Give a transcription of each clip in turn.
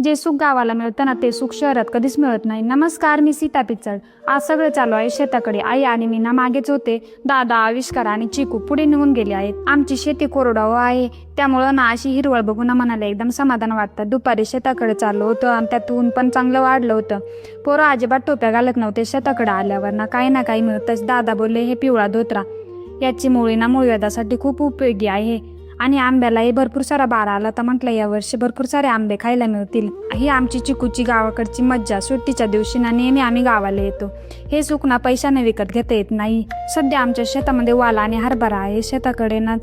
जे सुख गावाला मिळतं ना ते सुख शहरात कधीच मिळत नाही. नमस्कार, मी सीता पिचड. आज सगळं चालू आहे शेताकडे. आई आणि मी ना मागेच होते. दादा, आविष्कार आणि चिकू पुढे निघून गेले आहेत. आमची शेती कोरडाव आहे, त्यामुळं ना अशी हिरवळ बघून मनाला एकदम समाधान वाटतं. दुपारी शेताकडे चाललो होतं आणि त्यात ऊन पण चांगलं वाढलं होतं. पोरं अजिबात टोप्या घालत नव्हते. शेताकडे आल्यावर ना काही मिळतंच. दादा बोलले, हे पिवळा धोत्रा, याची मुळी ना मूळव्याधासाठी खूप उपयोगी आहे आणि आंब्यालाही भरपूर सारा बारा आला. तर म्हटलं यावर्षी भरपूर सारे आंबे खायला मिळतील. ही आमची चिकूची गावाकडची मज्जा. सुट्टीच्या दिवशी ना नेहमी आम्ही गावाला येतो. हे सुख ना पैशाने विकत घेता येत नाही. सध्या आमच्या शेतामध्ये वाल आणि हरभरा आहे. शेताकडे ना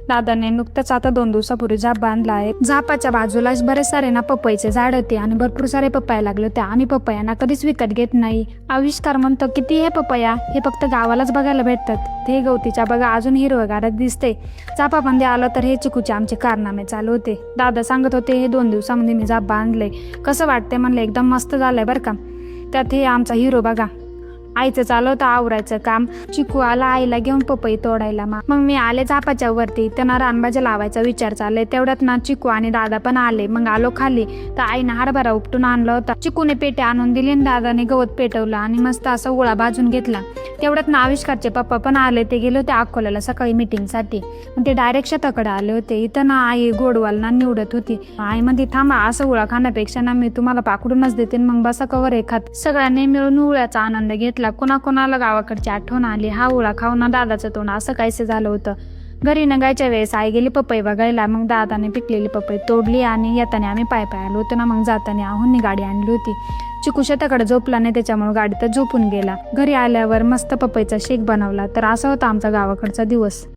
दादाने नुकतंच आता 2 दिवसापूर्वी झाप बांधला आहे. झापाच्या बाजूलाच बरेच सारे ना पपईचे झाड होते आणि भरपूर सारे पपया लागले होते. आम्ही पपयांना कधीच विकत घेत नाही. आविष्कार म्हणतो, किती हे पपया, हे फक्त गावालाच बघायला भेटतात. ते गवतीच्या बघा अजून हिरवगारच दिसते. झापामध्ये आलं तर हे चिकूचे आमचे कारनामे चालू होते. दादा सांगत होते, हे 2 दिवसामध्ये मी झाप बांधले, कसं वाटते म्हणले. एकदम मस्त झालंय बरं का. त्यात हे आमचा हिरो बघा. आईचं चालू होतं आवरायचं काम. चिकू आला आईला घेऊन पपई तोडायला. मग मी आले झापाच्या वरती. त्यांना रानभाज्या लावायचा विचार चालले. तेवढ्यात ना चिकू आणि दादा पण आले. मग आलो खाली तर आईनं हरभरा उपटून आणला होता. चिकूने पेटे आणून दिली आणि दादाने गवत पेटवलं आणि मस्त असा उळा भाजून घेतला. तेवढ्यात ना आविष्कारचे पप्पा पण आले. ते गेले होते अकोल्याला सकाळी मीटिंगसाठी. मग ते डायरेक्ट शेताकडे आले होते. इथं ना आई गोडवाल ना निवडत होती. आई मध्ये थांबा, असं उळा खाण्यापेक्षा ना मी तुम्हाला पाकडूनच देते, मग बसा कवर एखाद. सगळ्यांनी मिळून उळ्याचा आनंद घेतला. कोणाकोणाला गावाकडची आठवण आली. हा उळा खाऊन ना दादाचं तोंड असं काहीसं झालं होतं. घरी निघायच्या वेळेस आई गेली पपई बघायला. मग दादाने पिकलेली पपई तोडली आणि येताना आम्ही पाय आलो होतो ना. मग जाताना आहोंनी गाडी आणली होती. चिकू शेताकडे झोपला नाही, त्याच्यामुळे गाडीतच झोपून गेला. घरी आल्यावर मस्त पपईचा शेक बनवला. तर असा होता आमचा गावाकडचा दिवस.